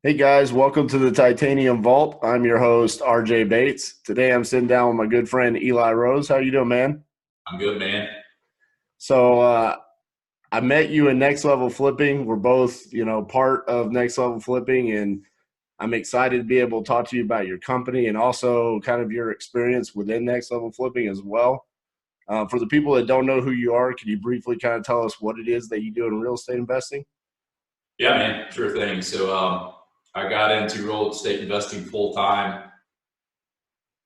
Hey guys, welcome to the Titanium Vault. I'm your host, RJ Bates. Today I'm sitting down with my good friend Eli Rose. How you doing, man? I'm good, man. So I met you in Next Level Flipping. We're both, part of Next Level Flipping, and I'm excited to be able to talk to you about your company and also kind of your experience within Next Level Flipping as well. For the people that don't know who you are, can you briefly kind of tell us what it is that you do in real estate investing? Yeah, man, sure thing. I got into real estate investing full time.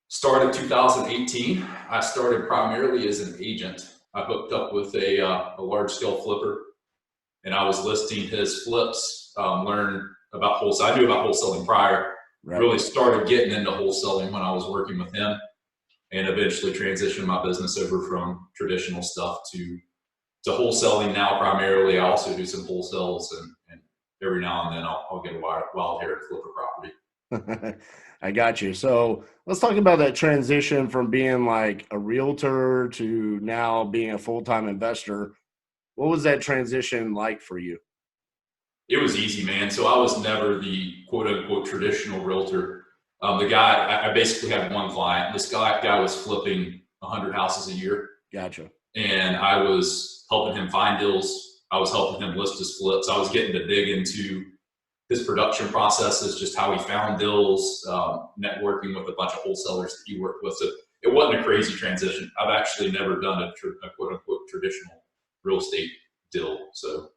Started 2018. I started primarily as an agent. I hooked up with a large scale flipper, and I was listing his flips. Learned about wholesale. I knew about wholesaling prior. Right. Really started getting into wholesaling when I was working with him, and eventually transitioned my business over from traditional stuff to wholesaling now primarily. I also do some wholesales and every now and then I'll get a wild hair and flip a property. I got you. So let's talk about that transition from being like a realtor to now being a full-time investor. What was that transition like for you? It was easy, man. So I was never the quote unquote traditional realtor. The guy, I basically had one client. This guy was flipping 100 houses a year, Gotcha. and I was helping him find deals. I was helping him list his flips. I was getting to dig into his production processes, just how he found deals, networking with a bunch of wholesalers that he worked with. So it wasn't a crazy transition. I've actually never done a quote unquote traditional real estate deal. So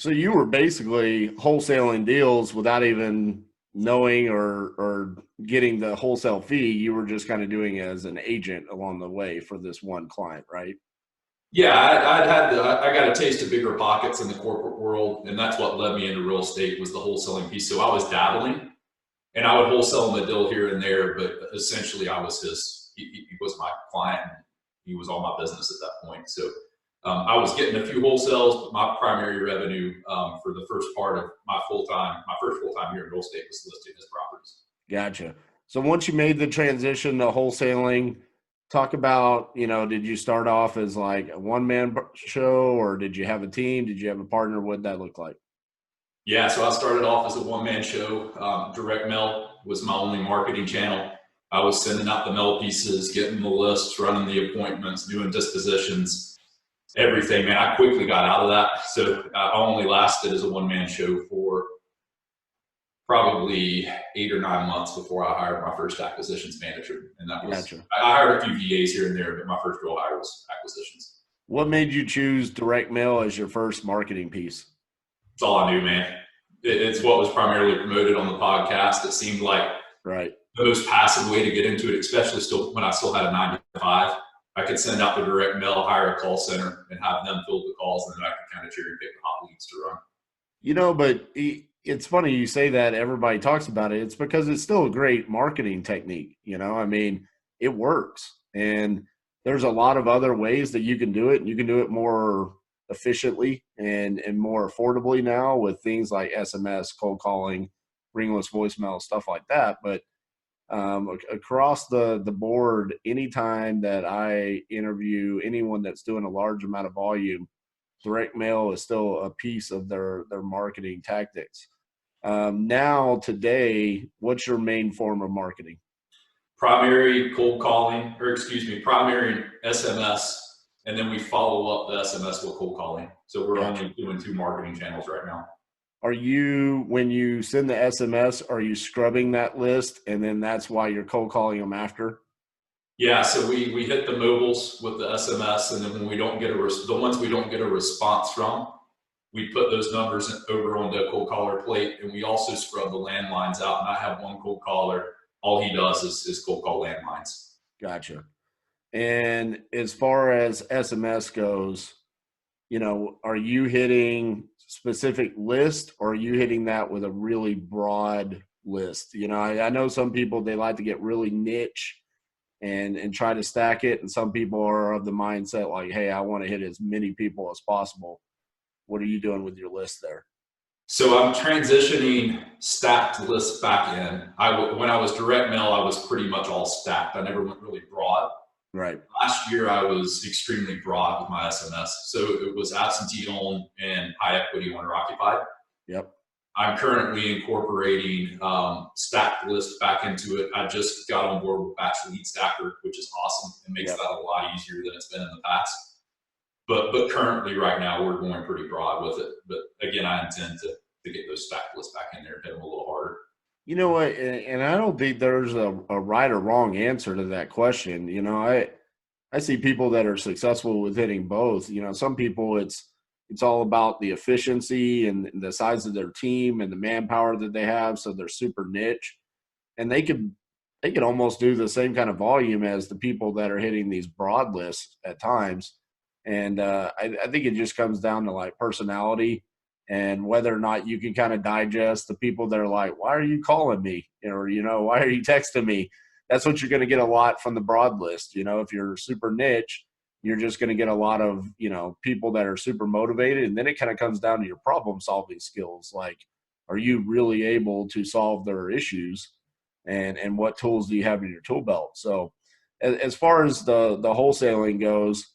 you were basically wholesaling deals without even knowing or getting the wholesale fee. You were just kind of doing it as an agent along the way for this one client, right? Yeah, I got a taste of bigger pockets in the corporate world, and that's what led me into real estate was the wholesaling piece. So I was dabbling, and I would wholesale him a deal here and there, but essentially I was he was my client, and he was all my business at that point. I was getting a few wholesales, but my primary revenue for the first part of my first full time here in real estate was listing his properties. Gotcha. So once you made the transition to wholesaling, talk about, did you start off as like a one-man show or did you have a team? Did you have a partner? What did that look like? Yeah, so I started off as a one man show. Direct mail was my only marketing channel. I was sending out the mail pieces, getting the lists, running the appointments, doing dispositions, everything. Man, I quickly got out of that. So I only lasted as a one man show for probably 8 or 9 months before I hired my first acquisitions manager. And that was, Gotcha. I hired a few VAs here and there, but my first real hire was acquisitions. What made you choose direct mail as your first marketing piece? It's all I knew, man. It's what was primarily promoted on the podcast. It seemed like Right. the most passive way to get into it, especially still when I still had a 9 to 5. I could send out the direct mail, hire a call center, and have them field the calls, and then I could kind of cherry pick the hot leads to run. But it's funny you say that everybody talks about it. It's because it's still a great marketing technique. I mean, it works. And there's a lot of other ways that you can do it. And you can do it more efficiently and more affordably now with things like SMS, cold calling, ringless voicemail, stuff like that. But across the board, anytime that I interview anyone that's doing a large amount of volume, direct mail is still a piece of their marketing tactics. Now, today, what's your main form of marketing? Primary cold calling, or excuse me, primary SMS, and then we follow up the SMS with cold calling. So we're Gotcha. only doing 2 marketing channels right now. Are you, when you send the SMS, are you scrubbing that list and then that's why you're cold calling them after? Yeah, so we hit the mobiles with the SMS, and then when we don't get the ones we don't get a response from, we put those numbers over on the cold caller plate, and we also scrub the landlines out. And I have one cold caller. All he does is cold call landlines. Gotcha. And as far as SMS goes, are you hitting specific list or are you hitting that with a really broad list? I know some people, they like to get really niche and try to stack it. And some people are of the mindset like, hey, I want to hit as many people as possible. What are you doing with your list there? So I'm transitioning stacked lists back in. When I was direct mail, I was pretty much all stacked. I never went really broad. Right. Last year, I was extremely broad with my SMS. So it was absentee owned and high equity owner occupied. Yep. I'm currently incorporating stacked list back into it. I just got on board with batch lead stacker, which is awesome. It makes Yep. that a lot easier than it's been in the past. But currently, right now, we're going pretty broad with it. But again, I intend to get those stacked lists back in there and hit them a little harder. You know what? And I don't think there's a right or wrong answer to that question. I see people that are successful with hitting both. Some people it's all about the efficiency and the size of their team and the manpower that they have, so they're super niche, and they could almost do the same kind of volume as the people that are hitting these broad lists at times. And I think it just comes down to like personality and whether or not you can kind of digest the people that are like, why are you calling me? Or, why are you texting me? That's what you're going to get a lot from the broad list. If you're super niche, you're just going to get a lot of, people that are super motivated. And then it kind of comes down to your problem solving skills. Like, are you really able to solve their issues? And what tools do you have in your tool belt? So as far as the wholesaling goes,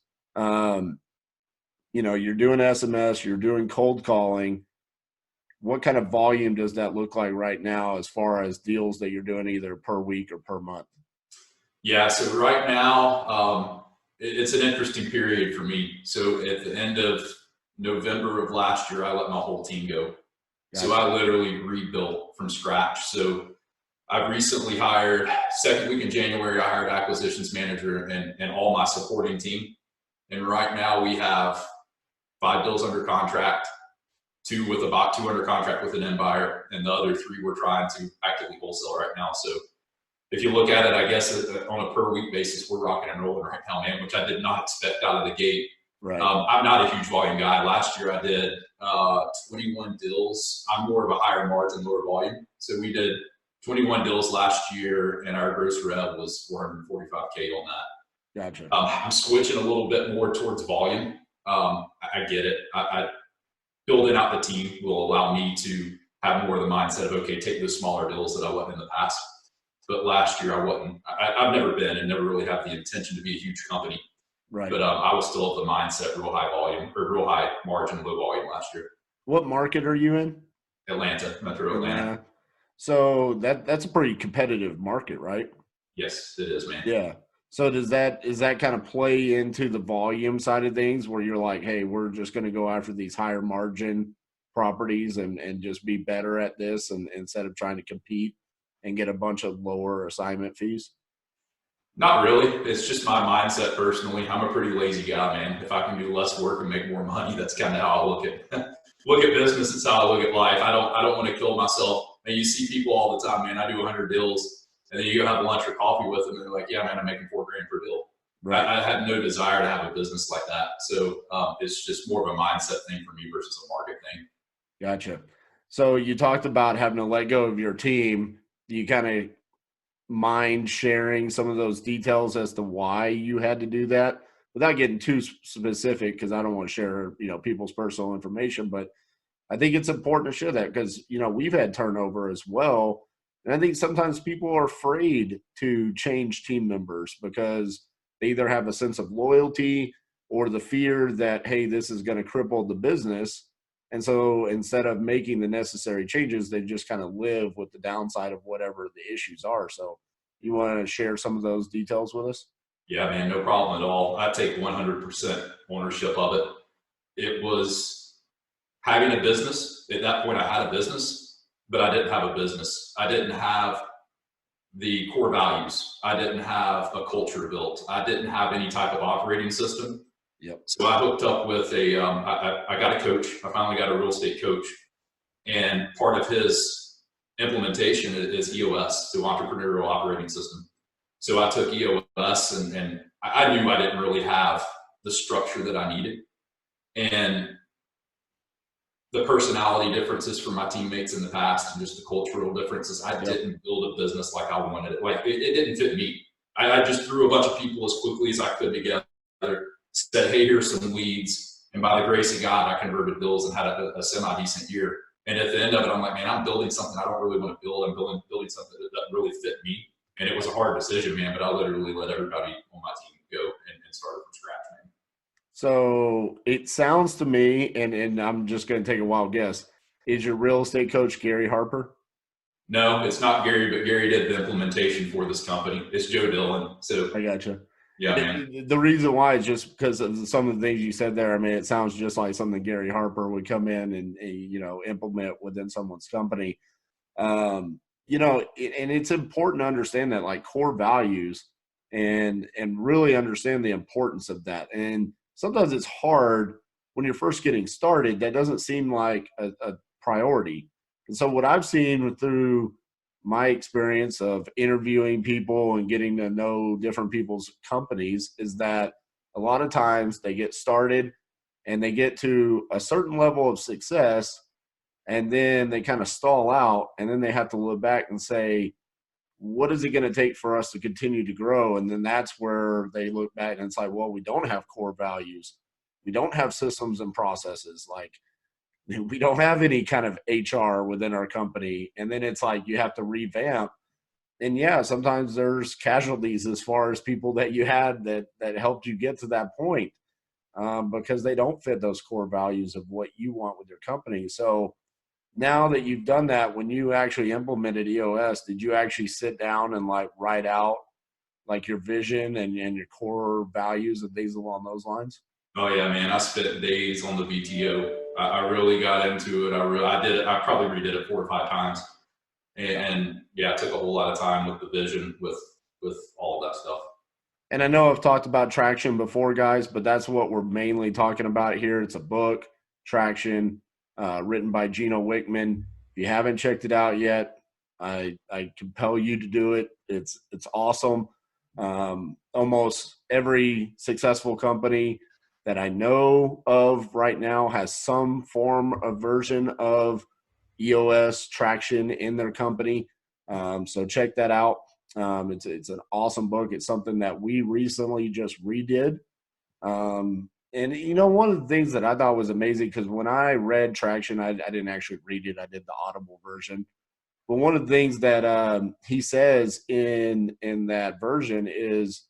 you're doing SMS, you're doing cold calling. What kind of volume does that look like right now as far as deals that you're doing either per week or per month? Yeah, so right now, it's an interesting period for me. So at the end of November of last year, I let my whole team go. Gotcha. So I literally rebuilt from scratch. So I've recently hired, second week in January, I hired acquisitions manager and all my supporting team. And right now we have 5 deals under contract, 2 with about 2 under contract with an end buyer, and the other 3 we're trying to actively wholesale right now. So if you look at it, I guess on a per week basis, we're rocking and rolling right now, man, which I did not expect out of the gate. Right. I'm not a huge volume guy. Last year I did 21 deals. I'm more of a higher margin, lower volume. So we did 21 deals last year, and our gross rev was 445K on that. Gotcha. I'm switching a little bit more towards volume. I get it. Building out the team will allow me to have more of the mindset of, okay, take those smaller deals that I wasn't in the past. But last year I wasn't. I've never been and never really had the intention to be a huge company. Right. But I was still of the mindset, real high volume or real high margin, low volume last year. What market are you in? Atlanta, Metro Atlanta. So that's a pretty competitive market, right? Yes, it is, man. Yeah. So does that kind of play into the volume side of things where you're like, hey, we're just going to go after these higher margin properties and just be better at this and instead of trying to compete and get a bunch of lower assignment fees? Not really. It's just my mindset personally. I'm a pretty lazy guy, man. If I can do less work and make more money, that's kind of how I look at business. It's how I look at life. I don't want to kill myself. And you see people all the time, man. I do 100 deals, and then you go have lunch or coffee with them, and they're like, "Yeah, man, I'm making $4 grand per deal." Right. I had no desire to have a business like that. So it's just more of a mindset thing for me versus a market thing. Gotcha. So you talked about having to let go of your team. Do you kind of mind sharing some of those details as to why you had to do that without getting too specific? Because I don't want to share, people's personal information, but I think it's important to share that because, we've had turnover as well. And I think sometimes people are afraid to change team members because they either have a sense of loyalty or the fear that, hey, this is going to cripple the business. And so instead of making the necessary changes, they just kind of live with the downside of whatever the issues are. So you want to share some of those details with us? Yeah, man, no problem at all. I take 100% ownership of it. It was having a business. At that point, I had a business, but I didn't have a business. I didn't have the core values. I didn't have a culture built. I didn't have any type of operating system. Yep. So I hooked up with I got a coach. I finally got a real estate coach. And part of his implementation is EOS, the Entrepreneurial Operating System. So I took EOS and I knew I didn't really have the structure that I needed. And the personality differences from my teammates in the past and just the cultural differences, I didn't build a business like I wanted it. Like it didn't fit me. I just threw a bunch of people as quickly as I could together, said, hey, here's some leads. And by the grace of God, I converted deals and had a semi-decent year. And at the end of it, I'm like, man, I'm building something I don't really want to build. I'm building something that doesn't really fit me. And it was a hard decision, man, but I literally let everybody on my team go and started from scratch, man. So it sounds to me, and I'm just going to take a wild guess, Is your real estate coach Gary Harper? No, it's not Gary, but Gary did the implementation for this company. It's Joe Dillon. So I gotcha. yeah, man. The reason why is just because of some of the things you said there. I mean, it sounds just like something Gary Harper would come in and implement within someone's company. And it's important to understand that, like, core values, and really understand the importance of that. And sometimes it's hard when you're first getting started. That doesn't seem like a priority. And so what I've seen through my experience of interviewing people and getting to know different people's companies is that a lot of times they get started and they get to a certain level of success, and then they kind of stall out, and then they have to look back and say, what is it going to take for us to continue to grow? And then that's where they look back and it's like, well, we don't have core values, we don't have systems and processes, like we don't have any kind of HR within our company. And then it's like you have to revamp. And yeah, sometimes there's casualties as far as people that you had that helped you get to that point, because they don't fit those core values of what you want with your company. So now that you've done that, when you actually implemented EOS, did you actually sit down and like write out like your vision and your core values and things along those lines? Oh yeah, man. I spent days on the VTO. I really got into it. I did it. I probably redid it 4 or 5 times, and yeah, it took a whole lot of time with the vision, with all of that stuff. And I know I've talked about Traction before, guys, but that's what we're mainly talking about here. It's a book, Traction, written by Gino Wickman. If you haven't checked it out yet, I compel you to do it. It's awesome. Almost every successful company that I know of right now has some form of version of EOS Traction in their company. So check that out. It's an awesome book. It's something that we recently just redid. And one of the things that I thought was amazing, because when I read Traction, I didn't actually read it. I did the Audible version. But one of the things that he says in that version is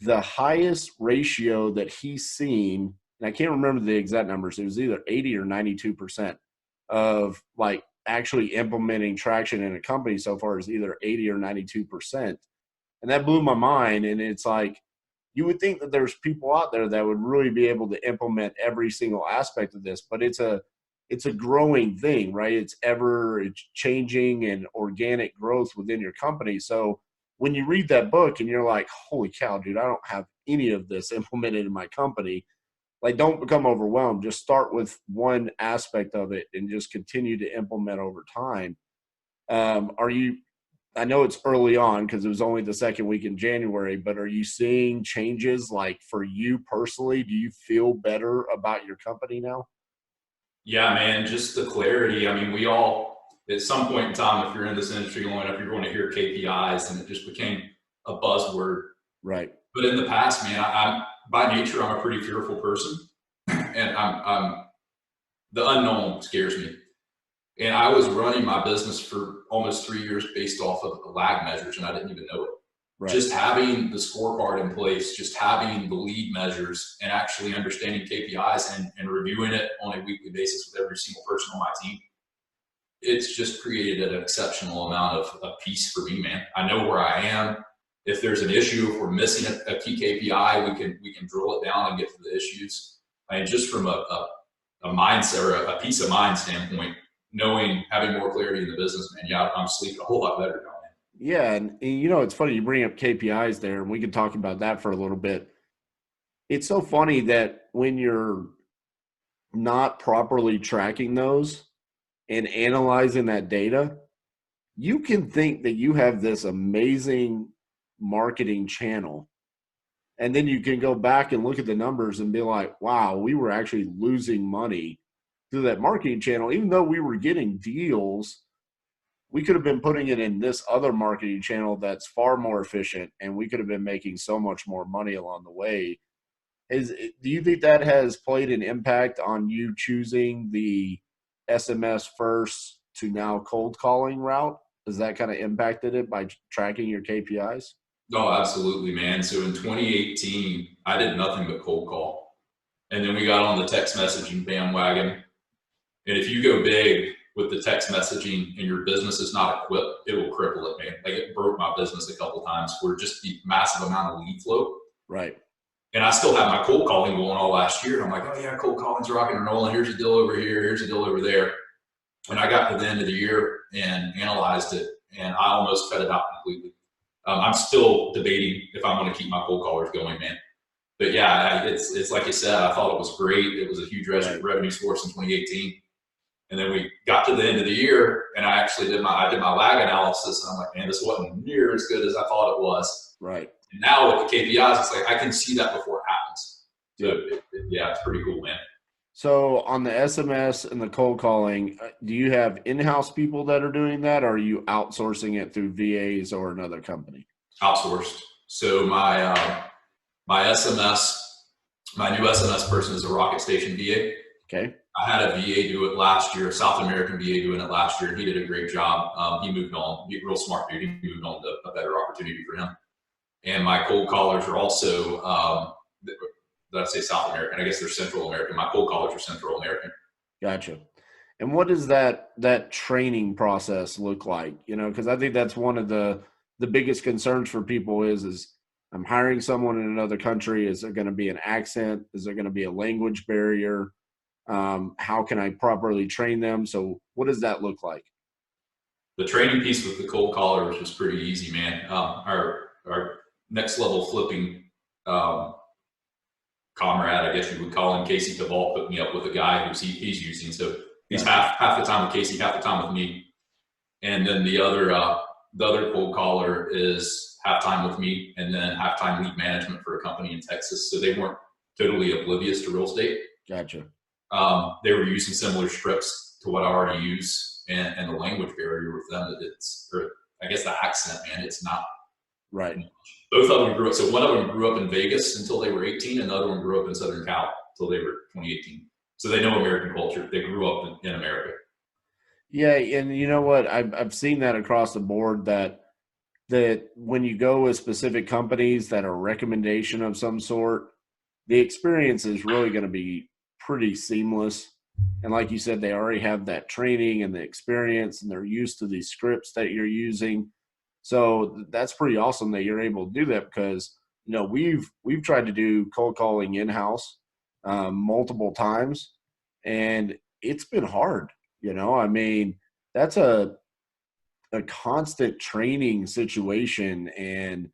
the highest ratio that he's seen, and I can't remember the exact numbers. It was either 80 or 92% of like actually implementing Traction in a company so far is either 80 or 92%. And that blew my mind. And it's like, you would think that there's people out there that would really be able to implement every single aspect of this, but it's a growing thing, right? It's changing and organic growth within your company. So when you read that book and you're like, holy cow, dude, I don't have any of this implemented in my company, like, don't become overwhelmed. Just start with one aspect of it and just continue to implement over time. Are you, I know it's early on because it was only the second week in January, but are you seeing changes, like, for you personally? Do you feel better about your company now? Yeah, man. Just the clarity. I mean, we all at some point in time, if you're in this industry long enough, you're going to hear KPIs, and it just became a buzzword. Right. But in the past, man, I'm by nature I'm a pretty fearful person, and I'm the unknown scares me. And I was running my business for almost 3 years based off of the lag measures, and I didn't even know it. Right. Just having the scorecard in place, just having the lead measures, and actually understanding KPIs and reviewing it on a weekly basis with every single person on my team, it's just created an exceptional amount of peace for me, man. I know where I am. If there's an issue, if we're missing a key KPI, we can drill it down and get to the issues. And just from a mindset or a peace of mind standpoint, knowing, having more clarity in the business, man, yeah, I'm sleeping a whole lot better now, man. Yeah. And it's funny you bring up KPIs there, and we can talk about that for a little bit. It's so funny that when you're not properly tracking those and analyzing that data, you can think that you have this amazing marketing channel. And then you can go back and look at the numbers and be like, wow, we were actually losing money through that marketing channel. Even though we were getting deals, we could have been putting it in this other marketing channel that's far more efficient, and we could have been making so much more money along the way. Do you think that has played an impact on you choosing the SMS first to now cold calling route? Has that kind of impacted it by tracking your KPIs? Oh, absolutely, man. So in 2018, I did nothing but cold call. And then we got on the text messaging bandwagon. And if you go big with the text messaging and your business is not equipped, it will cripple it, man. Like it broke my business a couple of times where just the massive amount of lead flow. Right. And I still have my cold calling going all last year. I'm like, oh yeah, cold calling's rocking and rolling. Here's a deal over here. Here's a deal over there. And I got to the end of the year and analyzed it, and I almost cut it out completely. I'm still debating if I'm going to keep my cold callers going, man. But yeah, it's like you said, I thought it was great. It was a huge revenue source in 2018. And then we got to the end of the year, and I actually did my lag analysis, and I'm like, man, this wasn't near as good as I thought it was. Right. And now with the KPIs, it's like I can see that before it happens. So yeah, it's pretty cool, man. So on the SMS and the cold calling, do you have in-house people that are doing that, or are you outsourcing it through VAs or another company? Outsourced. So my SMS, my new SMS person is a Rocket Station VA. Okay. I had a VA do it last year, a South American VA doing it last year. He did a great job. He moved on. He's a real smart dude. He moved on to a better opportunity for him. And my cold callers are also, did I say South American? I guess they're Central American. My cold callers are Central American. Gotcha. And what does that training process look like? You know, because I think that's one of the biggest concerns for people is I'm hiring someone in another country. Is there going to be an accent? Is there going to be a language barrier? How can I properly train them? So what does that look like? The training piece with the cold callers was pretty easy, man. Our next level flipping comrade, I guess you would call him, Casey Caval, put me up with a guy he's using. So he's half the time with Casey, half the time with me. And then the other cold caller is half time with me, and then half time lead management for a company in Texas. So they weren't totally oblivious to real estate. Gotcha. They were using similar scripts to what I already use, and the language barrier with them, I guess the accent, man, it's not. Right. Both of them grew up. So one of them grew up in Vegas until they were 18, and the other one grew up in Southern Cal until they were 2018. So they know American culture. They grew up in America. Yeah, and you know what? I've seen that across the board that when you go with specific companies that are a recommendation of some sort, the experience is really going to be pretty seamless. And like you said, they already have that training and the experience, and they're used to these scripts that you're using. So that's pretty awesome that you're able to do that, because, you know, we've tried to do cold calling in-house multiple times, and it's been hard. You know, I mean, that's a constant training situation, and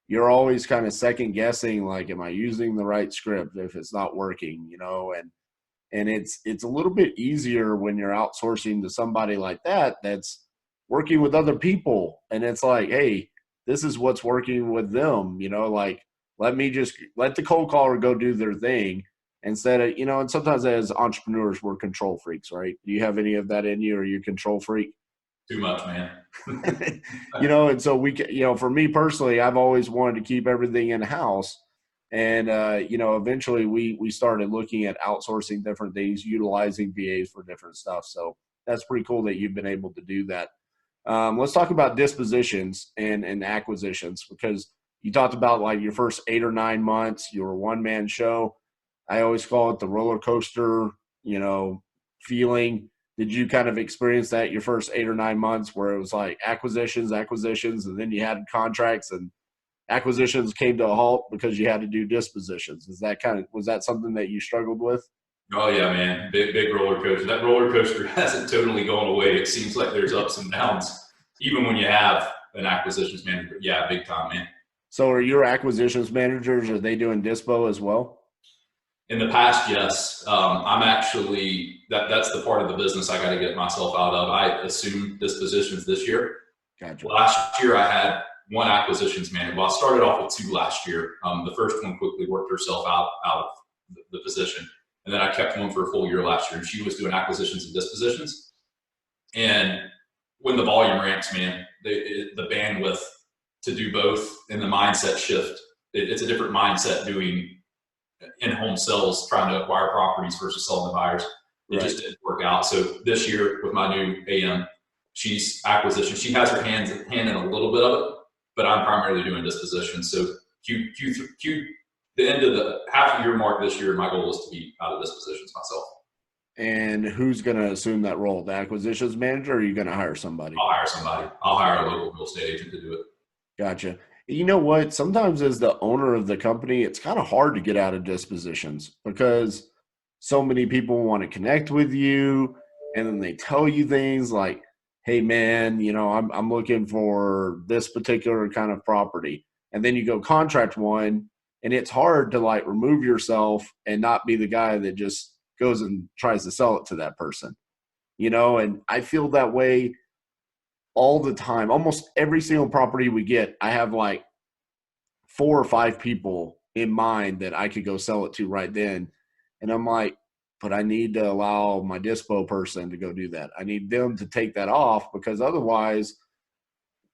you're always kind of second guessing, like, am I using the right script if it's not working, you know? And it's a little bit easier when you're outsourcing to somebody like that that's working with other people, and it's like, hey, this is what's working with them, you know, like, let the cold caller go do their thing instead of, you know. And sometimes as entrepreneurs, we're control freaks, right? Do you have any of that in you? Are you a control freak? Too much, man. You know, and so for me personally, I've always wanted to keep everything in house. And, you know, eventually we started looking at outsourcing different things, utilizing VAs for different stuff. So that's pretty cool that you've been able to do that. Let's talk about dispositions and acquisitions, because you talked about like your first 8 or 9 months, you were a one-man show. I always call it the roller coaster, you know, feeling. Did you kind of experience that your first 8 or 9 months where it was like acquisitions, and then you had contracts and acquisitions came to a halt because you had to do dispositions? Was that something that you struggled with? Oh yeah, man. Big roller coaster. That roller coaster hasn't totally gone away. It seems like there's ups and downs, even when you have an acquisitions manager. Yeah, big time, man. So are your acquisitions managers, are they doing dispo as well? In the past, yes. I'm actually, that's the part of the business I got to get myself out of. I assumed dispositions this year. Gotcha. Last year I had one acquisitions manager. Well, I started off with 2 last year. The first one quickly worked herself out of the position. And then I kept one for a full year last year, and she was doing acquisitions and dispositions. And when the volume ramps, man, the bandwidth to do both and the mindset shift, it's a different mindset doing in-home sales, trying to acquire properties versus selling to buyers. It just didn't work out. So this year with my new AM, she's acquisition. She has her hand in a little bit of it, but I'm primarily doing disposition. So the end of the half a year mark this year, my goal is to be out of dispositions myself. And who's going to assume that role? The acquisitions manager, or are you going to hire somebody? I'll hire somebody. I'll hire a local real estate agent to do it. Gotcha. You know what? Sometimes as the owner of the company, it's kind of hard to get out of dispositions because so many people want to connect with you and then they tell you things like, "Hey man, I'm looking for this particular kind of property." And then you go contract one and it's hard to like remove yourself and not be the guy that just goes and tries to sell it to that person. And I feel that way all the time. Almost every single property we get, I have like 4 or 5 people in mind that I could go sell it to right then. And I'm like, but I need to allow my dispo person to go do that. I need them to take that off because otherwise,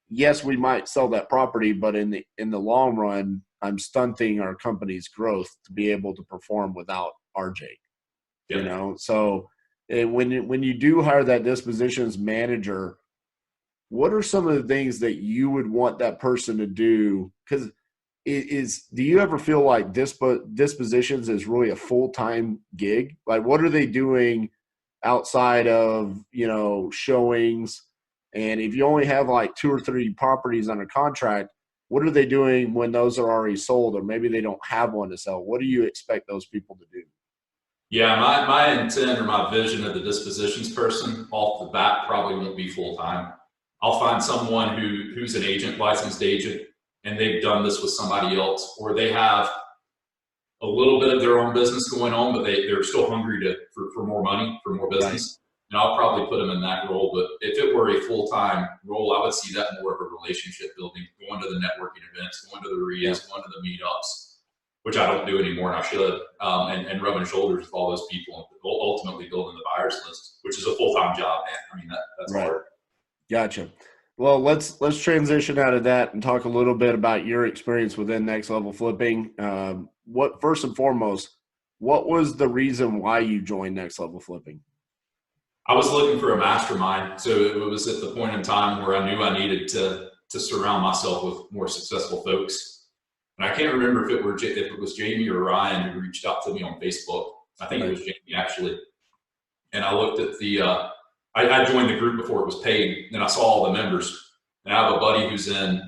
yes, we might sell that property, but in the long run, I'm stunting our company's growth to be able to perform without RJ. Yeah. So when you do hire that dispositions manager, what are some of the things that you would want that person to do? Because do you ever feel like dispositions is really a full-time gig? Like, what are they doing outside of showings? And if you only have like 2 or 3 properties under contract, what are they doing when those are already sold, or maybe they don't have one to sell? What do you expect those people to do? Yeah, my intent or my vision of the dispositions person off the bat probably won't be full time. I'll find someone who's an agent, licensed agent, and they've done this with somebody else, or they have a little bit of their own business going on, but they're still hungry for more money, for more Right. business. And I'll probably put them in that role. But if it were a full time role, I would see that more of a relationship building, going to the networking events, going to the Yeah. RIAs, going to the meetups, which I don't do anymore, and I should, and rubbing shoulders with all those people, and ultimately building the buyers list, which is a full time job, man. I mean, that's Right. hard. Gotcha. Well, let's transition out of that and talk a little bit about your experience within Next Level Flipping. What first and foremost, what was the reason why you joined Next Level Flipping? I was looking for a mastermind, so it was at the point in time where I knew I needed to surround myself with more successful folks. And I can't remember if it was Jamie or Ryan who reached out to me on Facebook. I think it Right. was Jamie actually. And I looked at I joined the group before it was paid, and I saw all the members. And I have a buddy who's in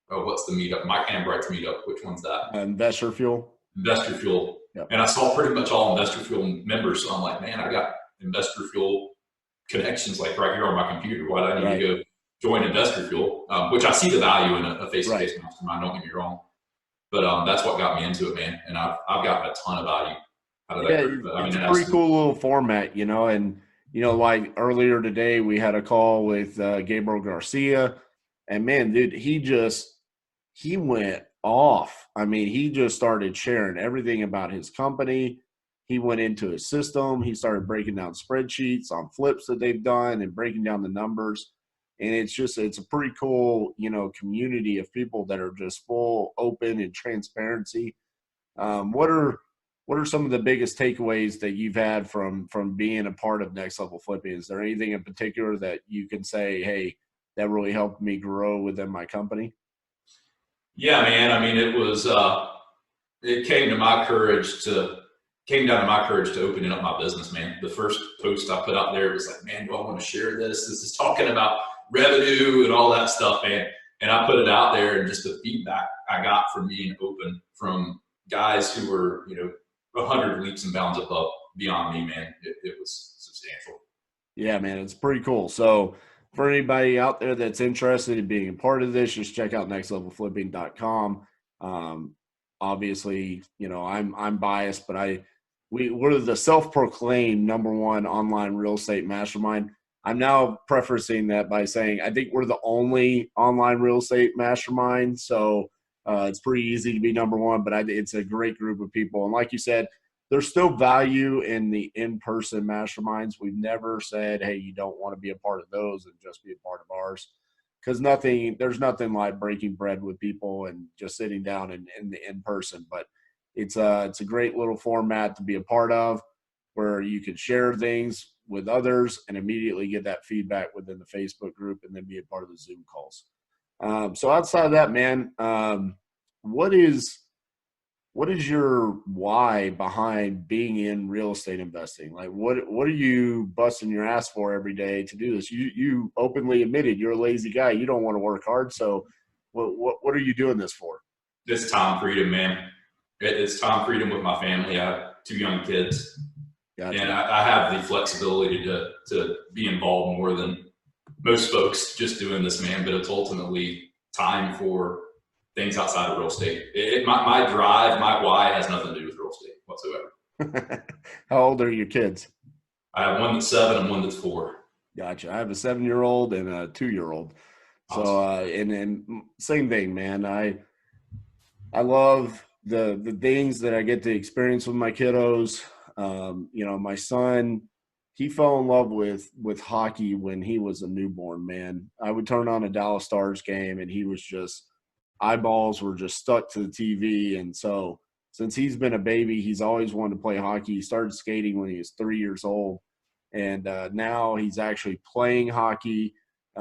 what's the meetup? Mike Hambright's meetup. Which one's that? Investor Fuel. Investor Fuel. Yep. And I saw pretty much all Investor Fuel members. So I'm like, man, I got Investor Fuel connections like right here on my computer. Why do I need to go join Investor Fuel? Which I see the value in a face-to-face mastermind. Don't get me wrong, but that's what got me into it, man. And I've gotten a ton of value out of that group. But, It's a pretty cool little format, and like earlier today we had a call with Gabriel Garcia, and man, dude, he went off. I mean, he just started sharing everything about his company. He went into his system. He started breaking down spreadsheets on flips that they've done and breaking down the numbers. And it's a pretty cool, community of people that are just full, open, and transparency. What are some of the biggest takeaways that you've had from being a part of Next Level Flipping? Is there anything in particular that you can say, hey, that really helped me grow within my company? Yeah, man. I mean, it came down to my courage to opening up my business, man. The first post I put out there was like, man, do I want to share this? This is talking about revenue and all that stuff, man. And I put it out there, and just the feedback I got from being open from guys who were, 100 leaps and bounds above beyond me, man. It was substantial. Yeah, man, it's pretty cool. So for anybody out there that's interested in being a part of this, just check out nextlevelflipping.com. Obviously, I'm biased, but we're the self-proclaimed #1 online real estate mastermind. I'm now prefacing that by saying I think we're the only online real estate mastermind. So it's pretty easy to be #1, but it's a great group of people. And like you said, there's still value in the in-person masterminds. We've never said, hey, you don't want to be a part of those and just be a part of ours. Because there's nothing like breaking bread with people and just sitting down in the in-person. But it's a great little format to be a part of where you can share things with others and immediately get that feedback within the Facebook group and then be a part of the Zoom calls. So outside of that, man, what is what is your why behind being in real estate investing? Like what are you busting your ass for every day to do this? You openly admitted you're a lazy guy. You don't want to work hard. So what are you doing this for? It's time freedom, man. It's time freedom with my family. I have 2 young kids, and Gotcha. I have the flexibility to be involved more than most folks just doing this, man. But it's ultimately time for things outside of real estate. My drive, my why has nothing to do with real estate whatsoever. How old are your kids? I have one that's 7 and one that's 4. Gotcha. I have a 7-year-old and a 2-year-old. So, Awesome. and same thing, man. I love the things that I get to experience with my kiddos. My son, he fell in love with hockey when he was a newborn, man. I would turn on a Dallas Stars game and he was just eyeballs were just stuck to the TV. And so since he's been a baby, he's always wanted to play hockey. He started skating when he was 3 years old. And now he's actually playing hockey. He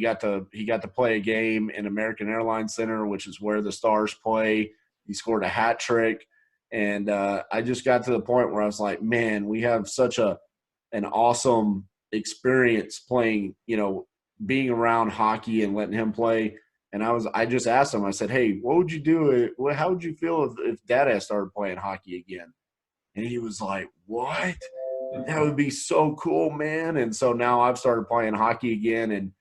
got to play a game in American Airlines Center, which is where the Stars play. He scored a hat trick, and I just got to the point where I was like, man, we have such an awesome experience playing, being around hockey and letting him play. And I just asked him, I said, hey, what would you do? How would you feel if Dad had started playing hockey again? And he was like, what? That would be so cool, man. And so now I've started playing hockey again. And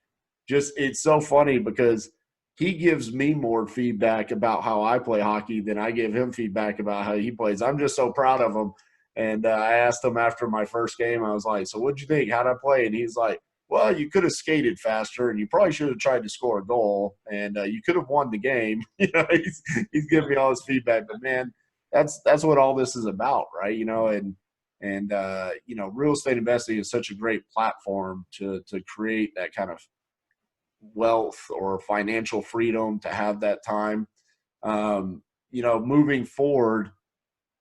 just, it's so funny because he gives me more feedback about how I play hockey than I give him feedback about how he plays. I'm just so proud of him. And I asked him after my first game, I was like, so what'd you think? How'd I play? And he's like, well, you could have skated faster and you probably should have tried to score a goal and you could have won the game. He's giving me all this feedback, but man, that's what all this is about, right? Real estate investing is such a great platform to create that kind of wealth or financial freedom, to have that time. Moving forward,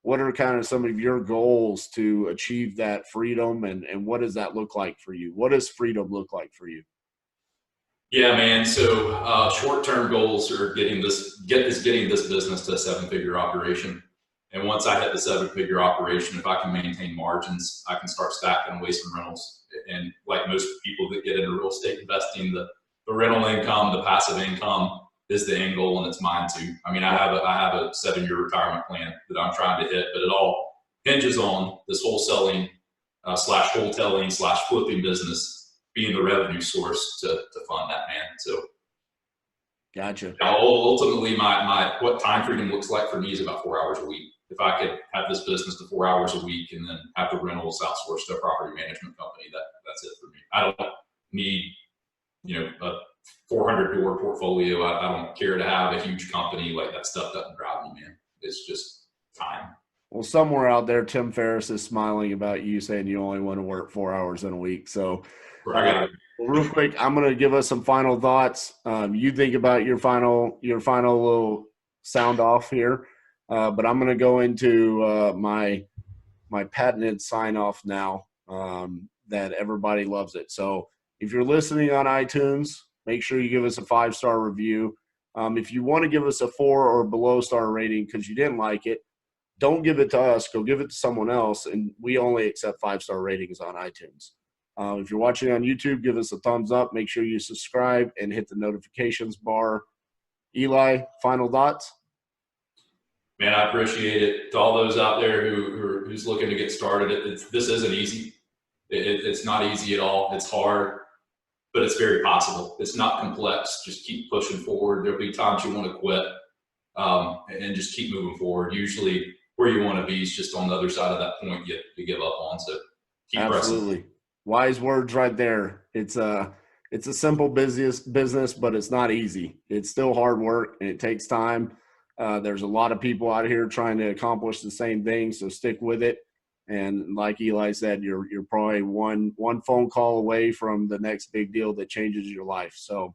what are kind of some of your goals to achieve that freedom, and what does that look like for you? What does freedom look like for you? Yeah, man. So short-term goals are getting this business to a 7-figure operation. And once I hit the 7-figure operation, if I can maintain margins, I can start stacking away some rentals. And like most people that get into real estate investing, the rental income, the passive income is the end goal, and it's mine too. I mean, I have a 7-year retirement plan that I'm trying to hit, but it all hinges on this wholesaling slash wholesaling slash flipping business being the revenue source to fund that, man. So Gotcha. ultimately my what time freedom looks like for me is about 4 hours a week. If I could have this business to 4 hours a week and then have the rentals outsourced to a property management company, that's it for me. I don't need, a 400 door portfolio. I don't care to have a huge company. Like, that stuff doesn't drive me, man. It's just time. Well, somewhere out there, Tim Ferriss is smiling about you saying you only want to work 4 hours in a week. So, real quick, I'm going to give us some final thoughts. You think about your final little sound off here, but I'm going to go into my patented sign off now. That everybody loves it. So, if you're listening on iTunes, make sure you give us a 5-star review. If you want to give us a 4 or below star rating because you didn't like it, don't give it to us. Go give it to someone else, and we only accept 5-star ratings on iTunes. If you're watching on YouTube, give us a thumbs up. Make sure you subscribe and hit the notifications bar. Eli, final thoughts? Man, I appreciate it. To all those out there who's looking to get started, this isn't easy. It's not easy at all. It's hard, but it's very possible. It's not complex. Just keep pushing forward. There'll be times you want to quit, and just keep moving forward. Usually where you want to be is just on the other side of that point you give up on. So keep Absolutely. pressing. Wise words right there. It's a simple business, but it's not easy. It's still hard work and it takes time. There's a lot of people out here trying to accomplish the same thing, so stick with it. And like Eli said, you're probably one phone call away from the next big deal that changes your life. So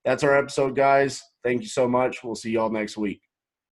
that's our episode, guys. Thank you so much. We'll see y'all next week.